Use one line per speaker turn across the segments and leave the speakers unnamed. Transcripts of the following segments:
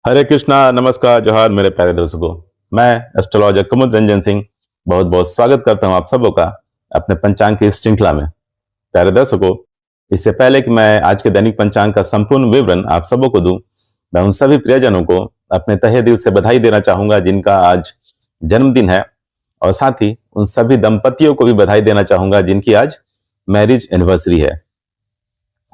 हरे कृष्णा, नमस्कार, जोहार मेरे प्यारे दर्शकों। मैं एस्ट्रोलॉजर कुमुद रंजन सिंह बहुत बहुत स्वागत करता हूं आप सबों का अपने पंचांग की इस श्रृंखला में। प्यारे दर्शकों, इससे पहले कि मैं आज के दैनिक पंचांग का संपूर्ण विवरण आप सबों को दूं, मैं उन सभी प्रियजनों को अपने तहे दिल से बधाई देना चाहूंगा जिनका आज जन्मदिन है, और साथ ही उन सभी दंपतियों को भी बधाई देना चाहूंगा जिनकी आज मैरिज एनिवर्सरी है।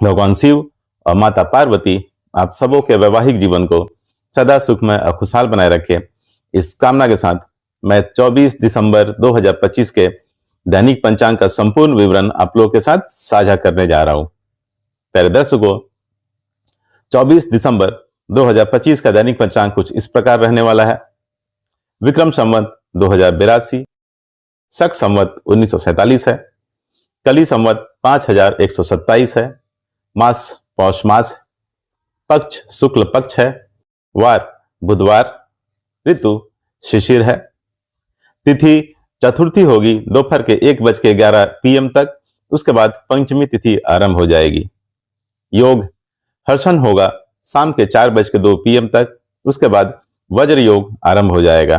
भगवान शिव और माता पार्वती आप सबों के वैवाहिक जीवन को सदा सुखमय और खुशहाल बनाए रखे, इस कामना के साथ मैं 24 दिसंबर 2025 के दैनिक पंचांग का संपूर्ण विवरण आप लोगों के साथ साझा करने जा रहा हूं। प्यारे दर्शकों, 24 दिसंबर 2025 का दैनिक पंचांग कुछ इस प्रकार रहने वाला है। विक्रम संवत 2082, शक संवत 1947 है, कली संवत 5127 है, मास पौष मास, पक्ष शुक्ल पक्ष है, वार बुधवार, ऋतु शिशिर है, तिथि चतुर्थी होगी दोपहर के 1:11 PM तक, उसके बाद पंचमी तिथि आरंभ हो जाएगी। योग हर्षण होगा शाम के 4:02 PM तक, उसके बाद वज्र योग आरंभ हो जाएगा।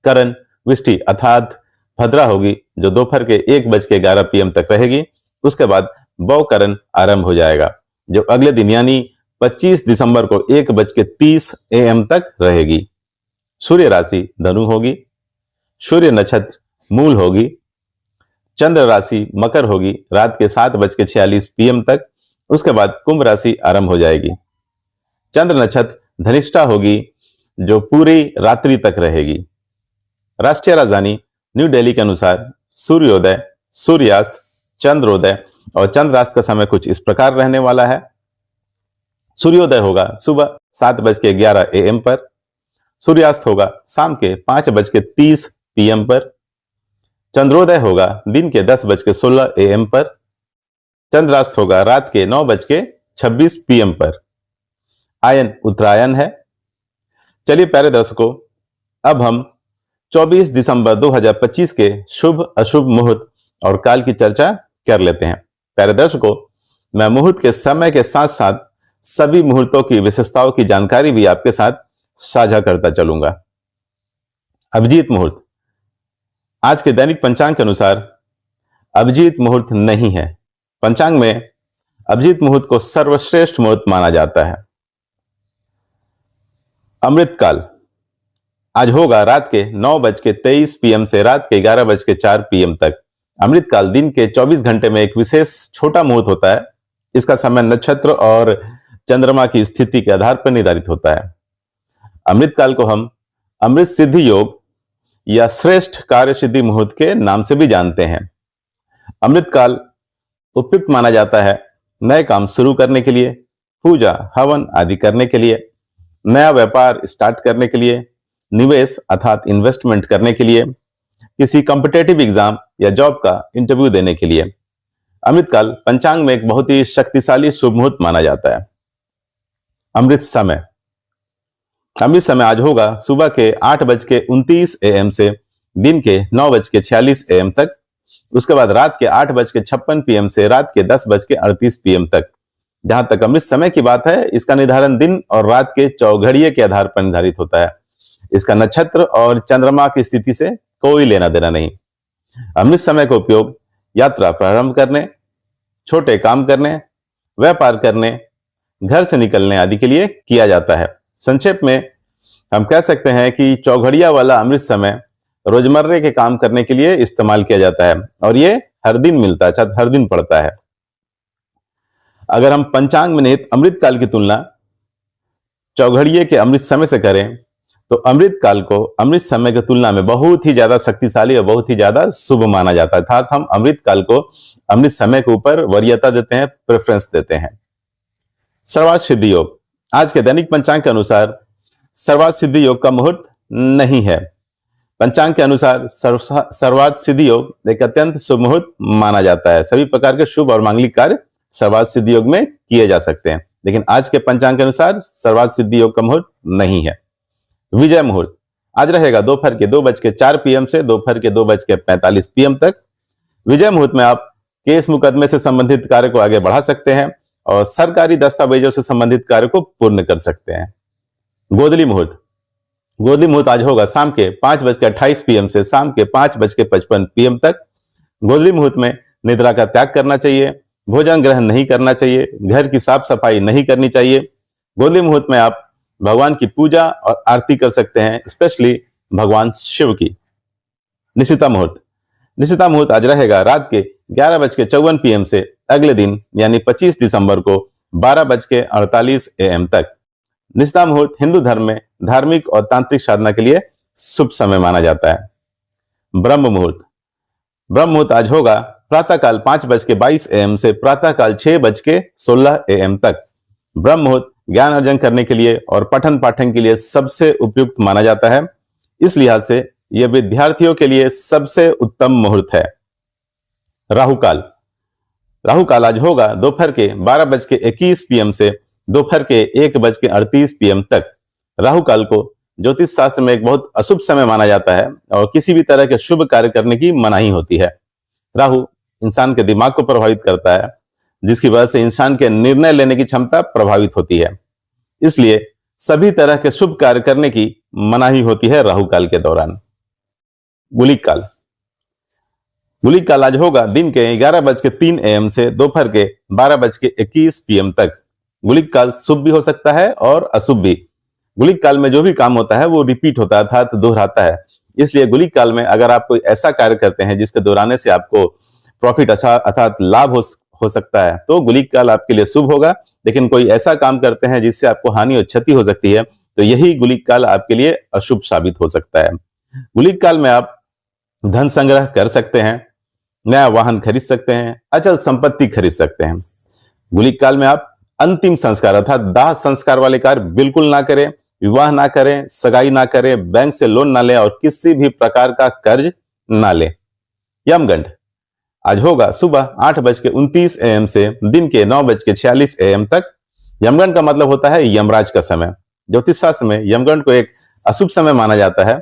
करण विष्टि अर्थात भद्रा होगी जो दोपहर के 1:11 PM तक रहेगी, उसके बाद बौ करण आरंभ हो जाएगा जो अगले दिन यानी 25 दिसंबर को 1:30 AM तक रहेगी। सूर्य राशि धनु होगी, सूर्य नक्षत्र मूल होगी, चंद्र राशि मकर होगी रात के 7:46 PM तक, उसके बाद कुंभ राशि आरंभ हो जाएगी। चंद्र नक्षत्र धनिष्ठा होगी जो पूरी रात्रि तक रहेगी। राष्ट्रीय राजधानी न्यू दिल्ली के अनुसार सूर्योदय, सूर्यास्त, चंद्रोदय और चंद्रास्त का समय कुछ इस प्रकार रहने वाला है। सूर्योदय होगा सुबह 7:11 AM पर, सूर्यास्त होगा शाम के 5:30 PM पर, चंद्रोदय होगा दिन के 10:16 AM पर, चंद्रास्त होगा रात के 9:26 PM पर। आयन उत्तरायण है। चलिए प्यारे दर्शकों, अब हम 24 दिसंबर 2025 के शुभ अशुभ मुहूर्त और काल की चर्चा कर लेते हैं। प्यारे दर्शकों, मैं मुहूर्त के समय के साथ साथ सभी मुहूर्तों की विशेषताओं की जानकारी भी आपके साथ साझा करता चलूंगा। अभिजीत मुहूर्त, आज के दैनिक पंचांग के अनुसार अभिजीत मुहूर्त नहीं है। पंचांग में अभिजीत मुहूर्त को सर्वश्रेष्ठ मुहूर्त माना जाता है। अमृतकाल आज होगा रात के 9:23 PM से रात के 11:04 PM तक। अमृतकाल दिन के 24 घंटे में एक विशेष छोटा मुहूर्त होता है। इसका समय नक्षत्र और चंद्रमा की स्थिति के आधार पर निर्धारित होता है। अमृतकाल को हम अमृत सिद्धि योग या श्रेष्ठ कार्य सिद्धि मुहूर्त के नाम से भी जानते हैं। अमृतकाल उपयुक्त माना जाता है नए काम शुरू करने के लिए, पूजा हवन आदि करने के लिए, नया व्यापार स्टार्ट करने के लिए, निवेश अर्थात इन्वेस्टमेंट करने के लिए, किसी कॉम्पिटिटिव एग्जाम या जॉब का इंटरव्यू देने के लिए। अमृतकाल पंचांग में एक बहुत ही शक्तिशाली शुभ मुहूर्त माना जाता है। अमृत समय, अमृत समय आज होगा सुबह के 8:29 AM से दिन के 9:46 AM तक, उसके बाद रात के 8:56 PM से रात के 10:38 PM तक। जहां तक अमृत समय की बात है, इसका निर्धारण दिन और रात के चौघड़िए के आधार पर निर्धारित होता है। इसका नक्षत्र और चंद्रमा की स्थिति से कोई लेना देना नहीं। अमृत समय का उपयोग यात्रा प्रारंभ करने, छोटे काम करने, व्यापार करने, घर से निकलने आदि के लिए किया जाता है। संक्षेप में हम कह सकते हैं कि चौघड़िया वाला अमृत समय रोजमर्रे के काम करने के लिए इस्तेमाल किया जाता है और ये हर दिन मिलता है, हर दिन पड़ता है। अगर हम पंचांग में निहित अमृत काल की तुलना चौघड़िए के अमृत समय से करें तो अमृत काल को अमृत समय की तुलना में बहुत ही ज्यादा शक्तिशाली और बहुत ही ज्यादा शुभ माना जाता है, अर्थात हम अमृत काल को अमृत समय के ऊपर वरीयता देते हैं, प्रेफरेंस देते हैं। सर्वार्थ सिद्धि योग, आज के दैनिक पंचांग के अनुसार सर्वार्थ सिद्धि योग का मुहूर्त नहीं है। पंचांग के अनुसार सर्वार्थ सिद्धि योग एक अत्यंत शुभ मुहूर्त माना जाता है। सभी प्रकार के शुभ और मांगलिक कार्य सर्वार्थ सिद्धि योग में किए जा सकते हैं, लेकिन आज के पंचांग के अनुसार सर्वार्थ सिद्धि योग का मुहूर्त नहीं है। विजय मुहूर्त आज रहेगा दोपहर के 2:04 PM से दोपहर के 2:45 PM तक। विजय मुहूर्त में आप केस मुकदमे से संबंधित कार्य को आगे बढ़ा सकते हैं और सरकारी दस्तावेजों से संबंधित कार्य को पूर्ण कर सकते हैं। गोधली मुहूर्त। गोधली मुहूर्त आज होगा शाम के 5:28 PM से शाम के 5:55 PM तक। गोधली मुहूर्त में निद्रा का त्याग करना चाहिए, भोजन ग्रहण नहीं करना चाहिए, घर की साफ सफाई नहीं करनी चाहिए। गोधली मुहूर्त में आप भगवान की पूजा और आरती कर सकते हैं, स्पेशली भगवान शिव की। निशिता मुहूर्त। निशिता मुहूर्त आज रहेगा रात के 11:54 PM से अगले दिन यानी 25 दिसंबर को 12:48 AM तक। निशिता मुहूर्त हिंदू धर्म में धार्मिक और तांत्रिक साधना के लिए शुभ समय माना जाता है। ब्रह्म मुहूर्त। ब्रह्म मुहूर्त आज होगा प्रातःकाल 5:22 AM से प्रातःकाल 6:16 AM तक। ब्रह्म मुहूर्त ज्ञान अर्जन करने के लिए और पठन पाठन के लिए सबसे उपयुक्त माना जाता है। इस लिहाज से यह विद्यार्थियों के लिए सबसे उत्तम मुहूर्त है। राहु काल। राहु काल आज होगा दोपहर के 12:21 PM से दोपहर के 1:38 PM तक। राहु काल को ज्योतिष शास्त्र में एक बहुत अशुभ समय माना जाता है और किसी भी तरह के शुभ कार्य करने की मनाही होती है। राहु इंसान के दिमाग को प्रभावित करता है, जिसकी वजह से इंसान के निर्णय लेने की क्षमता प्रभावित होती है। इसलिए सभी तरह के शुभ कार्य करने की मनाही होती है राहु काल के दौरान। गुलिक काल। गुलिक काल आज होगा दिन के 11:03 AM से दोपहर के 12:21 PM तक। गुलिक काल शुभ भी हो सकता है और अशुभ भी। गुलिक काल में जो भी काम होता है वो रिपीट होता है अर्थात दोहराता है। इसलिए गुलिक काल में अगर आप कोई ऐसा कार्य करते हैं जिसके दोहराने से आपको प्रॉफिट अच्छा अर्थात लाभ हो सकता है तो गुलिक काल आपके लिए शुभ होगा। लेकिन कोई ऐसा काम करते हैं जिससे आपको हानि और क्षति हो सकती है तो यही गुलिक काल आपके लिए अशुभ साबित हो सकता है। गुलिक काल में आप धन संग्रह कर सकते हैं, नया वाहन खरीद सकते हैं, अचल संपत्ति खरीद सकते हैं। गुलिक काल में आप अंतिम संस्कार अर्थात दाह संस्कार वाले कार्य बिल्कुल ना करें, विवाह ना करें, सगाई ना करें, बैंक से लोन ना लें और किसी भी प्रकार का कर्ज ना लें। यमगंड आज होगा सुबह 8:29 AM से दिन के 9:46 AM तक। यमगंड का मतलब होता है यमराज का समय। ज्योतिष शास्त्र में यमगंड को एक अशुभ समय माना जाता है।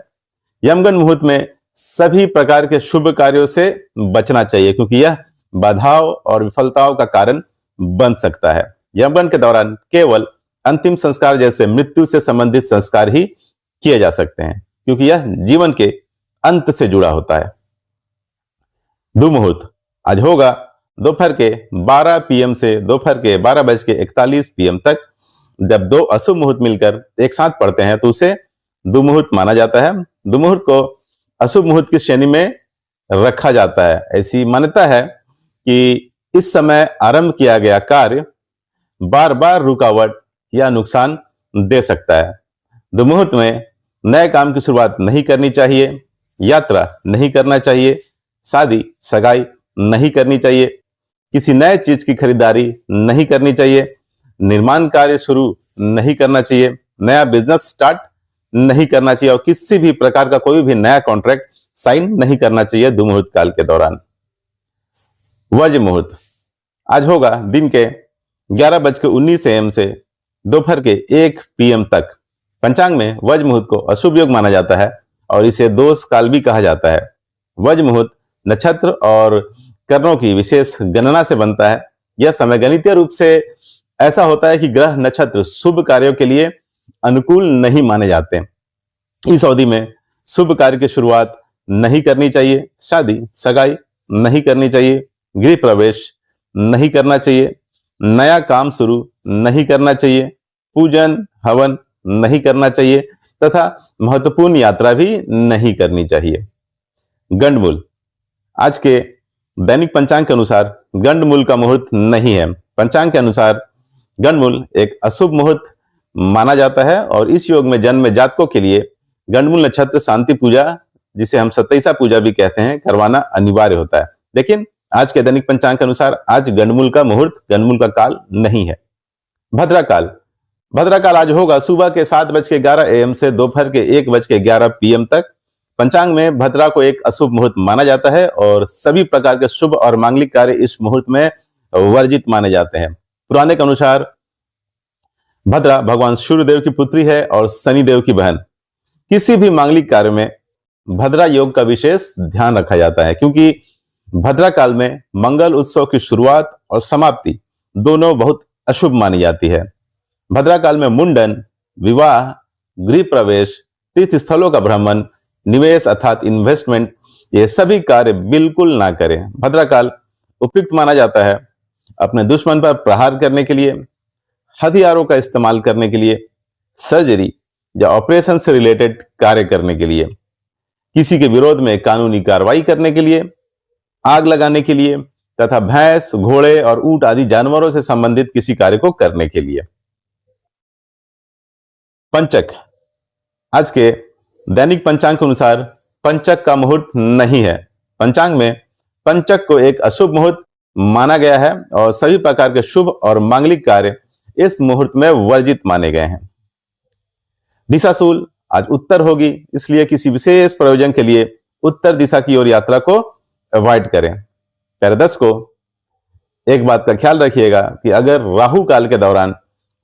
यमगंड मुहूर्त में सभी प्रकार के शुभ कार्यों से बचना चाहिए क्योंकि यह बाधाओं और विफलताओं का कारण बन सकता है। यमगंड के दौरान केवल अंतिम संस्कार जैसे मृत्यु से संबंधित संस्कार ही किए जा सकते हैं क्योंकि यह जीवन के अंत से जुड़ा होता है। दुमुहूर्त आज होगा दोपहर के 12 PM से दोपहर के 12:41 PM तक। जब दो अशुभ मुहूर्त मिलकर एक साथ पड़ते हैं तो उसे दुमुहूर्त माना जाता है। दुमुहूर्त को अशुभ मुहूर्त की श्रेणी में रखा जाता है। ऐसी मान्यता है कि इस समय आरंभ किया गया कार्य बार बार रुकावट या नुकसान दे सकता है। दुमुहूर्त में नए काम की शुरुआत नहीं करनी चाहिए, यात्रा नहीं करना चाहिए, शादी सगाई नहीं करनी चाहिए, किसी नए चीज की खरीदारी नहीं करनी चाहिए, निर्माण कार्य शुरू नहीं करना चाहिए, नया बिजनेस स्टार्ट नहीं करना चाहिए और किसी भी प्रकार का कोई भी नया कॉन्ट्रैक्ट साइन नहीं करना चाहिए दुमुहूर्त काल के दौरान। वर्ज मुहूर्त आज होगा दिन के 11:19 AM से दोपहर के 1 PM तक। पंचांग में वज मुहूर्त को अशुभ योग माना जाता है और इसे दोष काल भी कहा जाता है। वज मुहूर्त नक्षत्र और करणों की विशेष गणना से बनता है। यह समय गणितीय रूप से ऐसा होता है कि ग्रह नक्षत्र शुभ कार्यों के लिए अनुकूल नहीं माने जाते। इस अवधि में शुभ कार्य की शुरुआत नहीं करनी चाहिए, शादी सगाई नहीं करनी चाहिए, गृह प्रवेश नहीं करना चाहिए, नया काम शुरू नहीं करना चाहिए, पूजन हवन नहीं करना चाहिए तथा महत्वपूर्ण यात्रा भी नहीं करनी चाहिए। गंडमूल आज के दैनिक पंचांग के अनुसार गंडमूल का मुहूर्त नहीं है। पंचांग के अनुसार गंडमूल एक अशुभ मुहूर्त माना जाता है और इस योग में जन्म जातकों के लिए गंडमूल नक्षत्र शांति पूजा, जिसे हम सत्ताईसा पूजा भी कहते हैं, करवाना अनिवार्य होता है। लेकिन आज के दैनिक पंचांग के अनुसार आज गंडमूल का मुहूर्त, गंडमूल का काल नहीं है। भद्रा काल भद्रा काल आज होगा सुबह के 7:11 AM से दोपहर के 1:11 PM तक। पंचांग में भद्रा को एक अशुभ मुहूर्त माना जाता है और सभी प्रकार के शुभ और मांगलिक कार्य इस मुहूर्त में वर्जित माने जाते हैं। पुराने के अनुसार भद्रा भगवान सूर्यदेव की पुत्री है और शनिदेव की बहन। किसी भी मांगलिक कार्य में भद्रा योग का विशेष ध्यान रखा जाता है क्योंकि भद्रा काल में मंगल उत्सव की शुरुआत और समाप्ति दोनों बहुत अशुभ मानी जाती है। भद्रा काल में मुंडन, विवाह, गृह प्रवेश, तीर्थ स्थलों का भ्रमण, निवेश अर्थात इन्वेस्टमेंट, ये सभी कार्य बिल्कुल ना करें। भद्राकाल उपयुक्त माना जाता है अपने दुश्मन पर प्रहार करने के लिए, हथियारों का इस्तेमाल करने के लिए, सर्जरी या ऑपरेशन से रिलेटेड कार्य करने के लिए, किसी के विरोध में कानूनी कार्रवाई करने के लिए, आग लगाने के लिए तथा भैंस, घोड़े और ऊंट आदि जानवरों से संबंधित किसी कार्य को करने के लिए। पंचक, आज के दैनिक पंचांग के अनुसार पंचक का मुहूर्त नहीं है। पंचांग में पंचक को एक अशुभ मुहूर्त माना गया है और सभी प्रकार के शुभ और मांगलिक कार्य इस मुहूर्त में वर्जित माने गए हैं। दिशाशूल आज उत्तर होगी, इसलिए किसी विशेष प्रयोजन के लिए उत्तर दिशा की ओर यात्रा को अवॉइड करें। प्यारे दर्शकों, एक बात का ख्याल रखिएगा कि अगर राहु काल के दौरान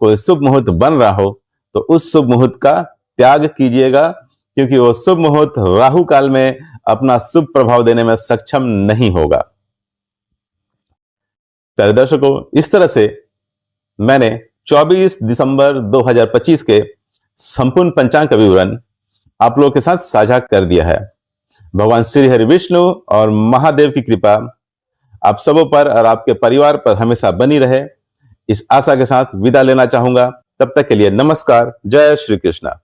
कोई शुभ मुहूर्त बन रहा हो तो उस शुभ मुहूर्त का त्याग कीजिएगा, क्योंकि वो शुभ मुहूर्त राहु काल में अपना शुभ प्रभाव देने में सक्षम नहीं होगा। प्यारे दर्शकों, इस तरह से मैंने 24 दिसंबर 2025 के संपूर्ण पंचांग का विवरण आप लोगों के साथ साझा कर दिया है। भगवान श्री हरि विष्णु और महादेव की कृपा आप सबों पर और आपके परिवार पर हमेशा बनी रहे, इस आशा के साथ विदा लेना चाहूंगा। तब तक के लिए नमस्कार, जय श्री कृष्णा।